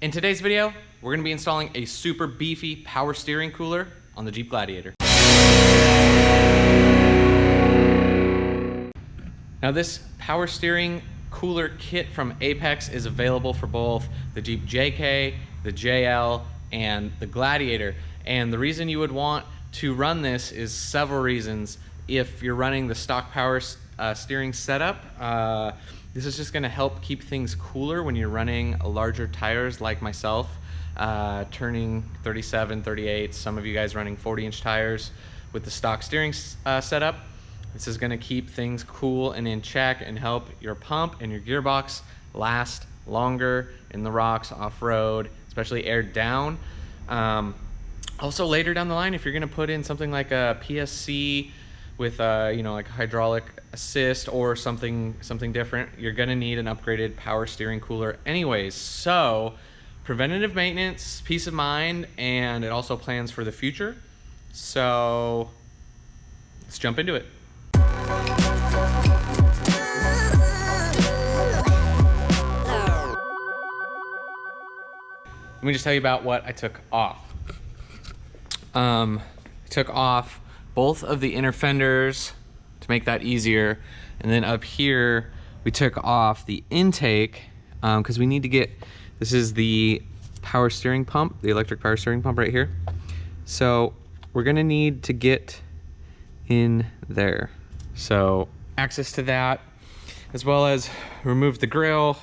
In today's video, we're gonna be installing a super beefy power steering cooler on the Jeep Gladiator. Now this power steering cooler kit from Apex is available for both the Jeep JK, the JL, and the Gladiator. And the reason you would want to run this is several reasons. If you're running the stock power steering setup, this is just gonna help keep things cooler when you're running larger tires like myself, turning 37, 38, some of you guys running 40-inch tires with the stock steering setup. This is gonna keep things cool and in check and help your pump and your gearbox last longer in the rocks, off-road, especially aired down. Also later down the line, if you're gonna put in something like a PSC with like a hydraulic assist or something different, you're gonna need an upgraded power steering cooler anyways. So preventative maintenance, peace of mind, and it also plans for the future. So let's jump into it. Let me just tell you about what I took off. I took off both of the inner fenders to make that easier, and then up here we took off the intake because we need to get, this is the power steering pump, the electric power steering pump right here. So we're gonna need to get in there. So access to that, as well as remove the grill,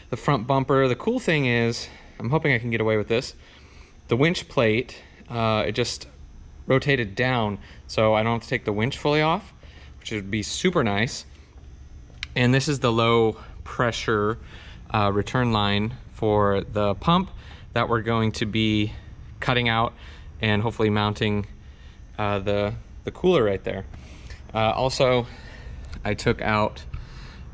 the front bumper. The cool thing is, I'm hoping I can get away with this, the winch plate, it just rotated down, so I don't have to take the winch fully off, which would be super nice. And this is the low pressure return line for the pump that we're going to be cutting out and hopefully mounting the cooler right there. Also, I took out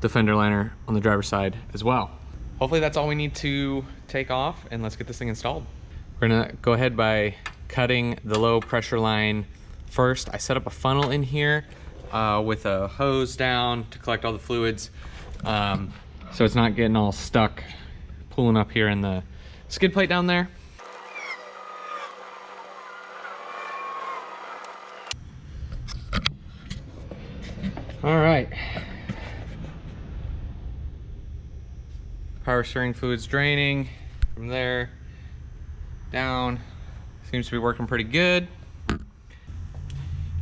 the fender liner on the driver's side as well. Hopefully that's all we need to take off, and let's get this thing installed. We're gonna go ahead by cutting the low pressure line first. I set up a funnel in here with a hose down to collect all the fluids, so it's not getting all stuck pulling up here in the skid plate down there. All right, power steering fluid's draining from there down. Seems to be working pretty good.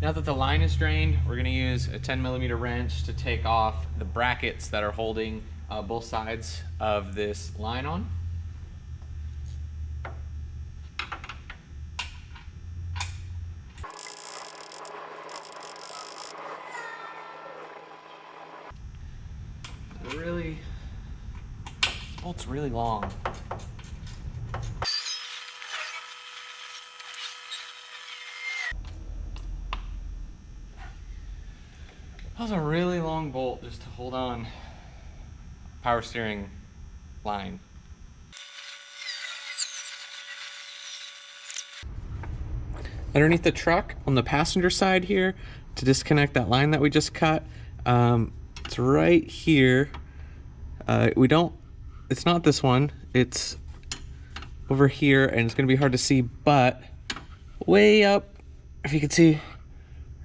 Now that the line is drained, we're gonna use a 10mm wrench to take off the brackets that are holding both sides of this line on. This bolt's really long. That was a really long bolt just to hold on power steering line. Underneath the truck on the passenger side here, to disconnect that line that we just cut, it's right here. It's not this one, it's over here, and it's gonna be hard to see, but way up, if you can see,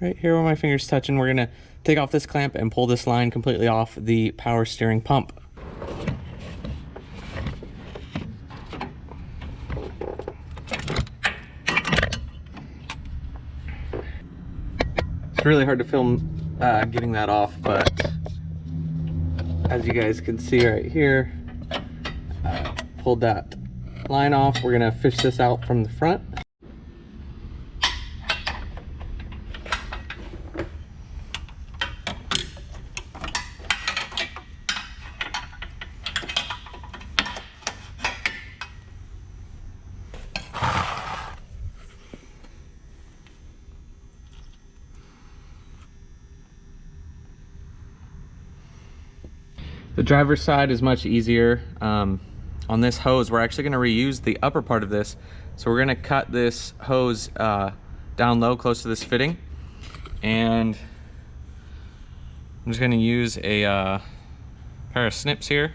right here where my finger's touching, we're gonna take off this clamp and pull this line completely off the power steering pump. It's really hard to film getting that off, but as you guys can see right here, pulled that line off. We're gonna fish this out from the front. The driver's side is much easier. On this hose, we're actually going to reuse the upper part of this. So we're going to cut this hose down low close to this fitting. And I'm just going to use a pair of snips here.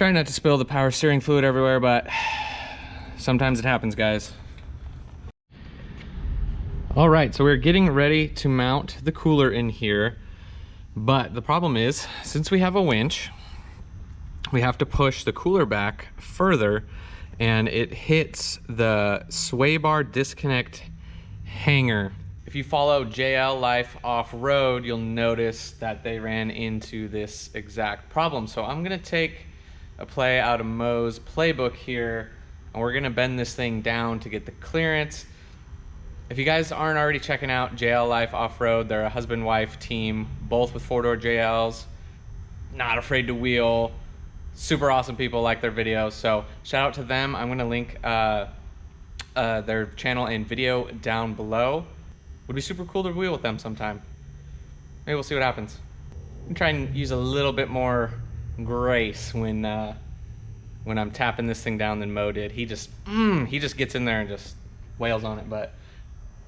Trying not to spill the power steering fluid everywhere, but sometimes it happens, guys. All right, so we're getting ready to mount the cooler in here, but the problem is, since we have a winch, we have to push the cooler back further, and it hits the sway bar disconnect hanger. If you follow JL Life off-road, you'll notice that they ran into this exact problem. So I'm gonna take a play out of Mo's playbook here, and we're gonna bend this thing down to get the clearance. If you guys aren't already checking out JL Life Off-Road, they're a husband-wife team, both with 4-door JLs, not afraid to wheel, super awesome people, like their videos. So shout out to them. I'm gonna link their channel and video down below. Would be super cool to wheel with them sometime. Maybe we'll see what happens. I'm trying to use a little bit more grace when I'm tapping this thing down than Mo did. He just gets in there and just wails on it, but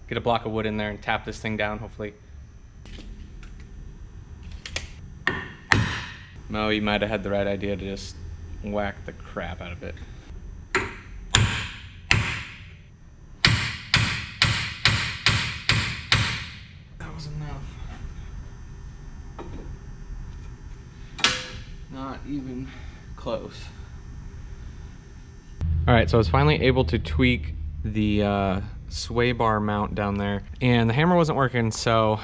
get a block of wood in there and tap this thing down, hopefully. Mo, you might have had the right idea to just whack the crap out of it. That was enough. Not even close. All right, so I was finally able to tweak the sway bar mount down there, and the hammer wasn't working, so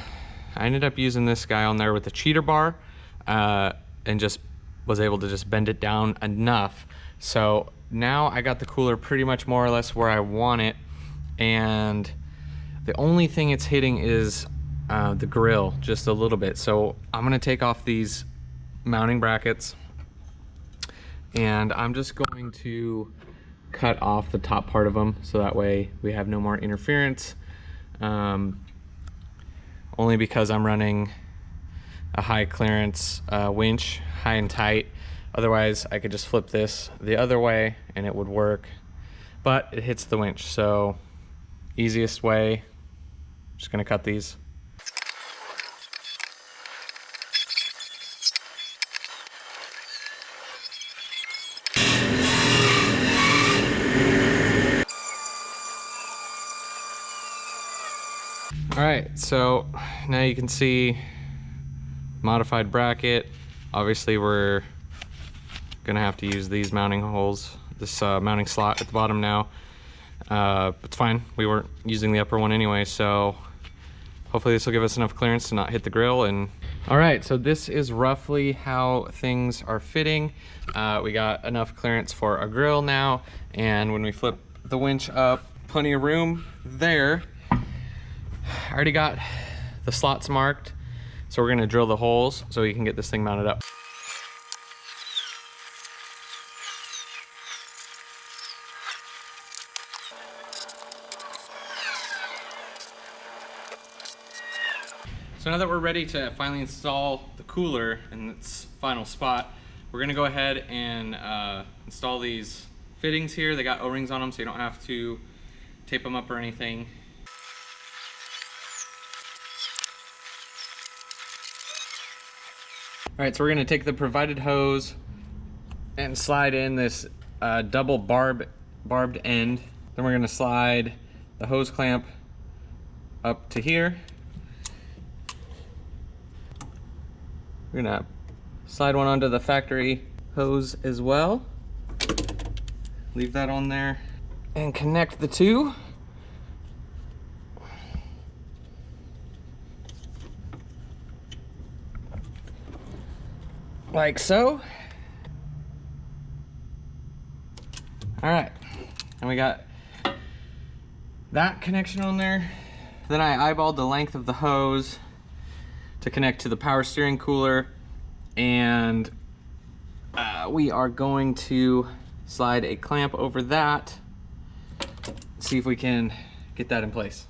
I ended up using this guy on there with the cheater bar, and just was able to just bend it down enough. So now I got the cooler pretty much more or less where I want it, and the only thing it's hitting is the grill just a little bit. So I'm gonna take off these mounting brackets, and I'm just going to cut off the top part of them so that way we have no more interference, only because I'm running a high clearance winch, high and tight. Otherwise I could just flip this the other way and it would work, but it hits the winch. So easiest way, just gonna cut these. All right, so now you can see modified bracket. Obviously we're gonna have to use these mounting holes, this mounting slot at the bottom now. It's fine, we weren't using the upper one anyway, so hopefully this will give us enough clearance to not hit the grill. And all right, so this is roughly how things are fitting. We got enough clearance for a grill now, and when we flip the winch up, plenty of room there. I already got the slots marked, so we're gonna drill the holes so we can get this thing mounted up. So now that we're ready to finally install the cooler in its final spot, we're gonna go ahead and install these fittings here. They got O-rings on them, so you don't have to tape them up or anything. All right, so we're gonna take the provided hose and slide in this double barbed end. Then we're gonna slide the hose clamp up to here. We're gonna slide one onto the factory hose as well. Leave that on there and connect the two. Like so. All right, and we got that connection on there. Then I eyeballed the length of the hose to connect to the power steering cooler, and we are going to slide a clamp over that, see if we can get that in place.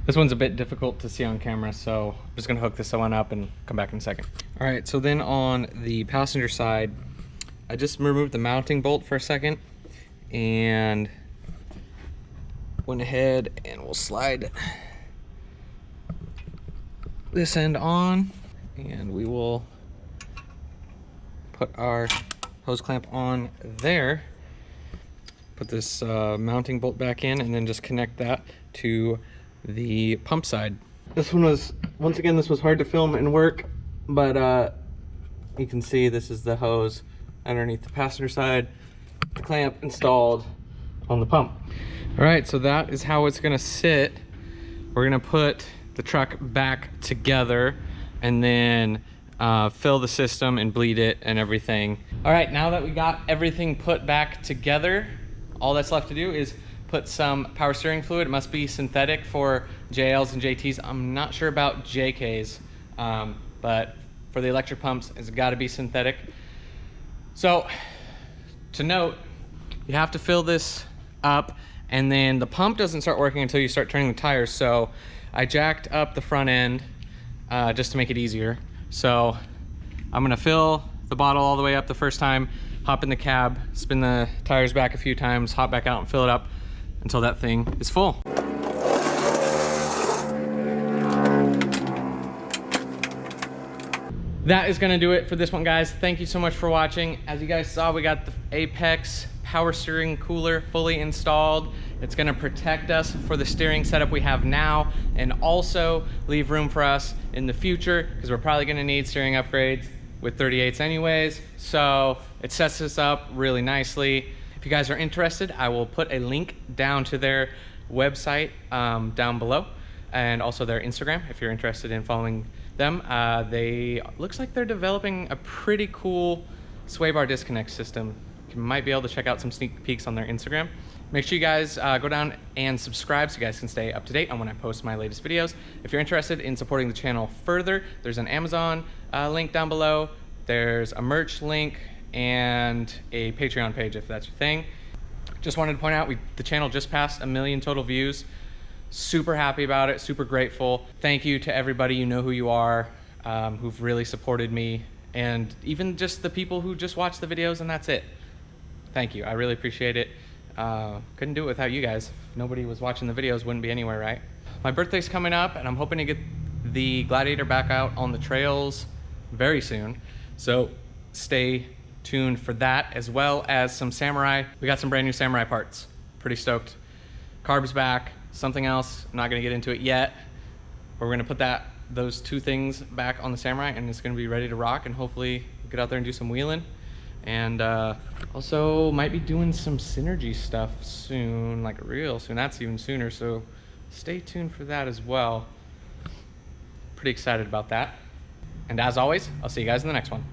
This one's a bit difficult to see on camera, so I'm just gonna hook this one up and come back in a second. All right, so then on the passenger side, I just removed the mounting bolt for a second and went ahead and we'll slide this end on, and we will put our hose clamp on there. Put this mounting bolt back in and then just connect that to the pump side. This one was, once again, this was hard to film and work, but you can see this is the hose underneath the passenger side, the clamp installed on the pump. All right, so that is how it's gonna sit. We're gonna put the truck back together and then fill the system and bleed it and everything. All right, now that we got everything put back together, all that's left to do is put some power steering fluid. It must be synthetic for JLs and JTs. I'm not sure about JKs, but for the electric pumps, it's gotta be synthetic. So, to note, you have to fill this up, and then the pump doesn't start working until you start turning the tires. So I jacked up the front end just to make it easier. So I'm gonna fill the bottle all the way up the first time, hop in the cab, spin the tires back a few times, hop back out and fill it up until that thing is full. That is gonna do it for this one, guys. Thank you so much for watching. As you guys saw, we got the Apex power steering cooler fully installed. It's gonna protect us for the steering setup we have now and also leave room for us in the future, because we're probably gonna need steering upgrades with 38s anyways. So it sets us up really nicely. If you guys are interested, I will put a link down to their website down below, and also their Instagram if you're interested in following them. They looks like they're developing a pretty cool sway bar disconnect system. You might be able to check out some sneak peeks on their Instagram. Make sure you guys go down and subscribe so you guys can stay up to date on when I post my latest videos. If you're interested in supporting the channel further, there's an Amazon link down below. There's a merch link and a Patreon page if that's your thing. Just wanted to point out, the channel just passed 1 million total views. Super happy about it, super grateful. Thank you to everybody, you know who you are, who've really supported me, and even just the people who just watch the videos and that's it. Thank you, I really appreciate it. Couldn't do it without you guys. If nobody was watching the videos, wouldn't be anywhere, right? My birthday's coming up and I'm hoping to get the Gladiator back out on the trails very soon. So stay tuned for that, as well as some Samurai. We got some brand new Samurai parts. Pretty stoked. Carbs back, something else, I'm not gonna get into it yet. But we're gonna put those two things back on the Samurai and it's gonna be ready to rock, and hopefully get out there and do some wheeling. And also might be doing some synergy stuff soon, like real soon. That's even sooner, so stay tuned for that as well. Pretty excited about that. And as always, I'll see you guys in the next one.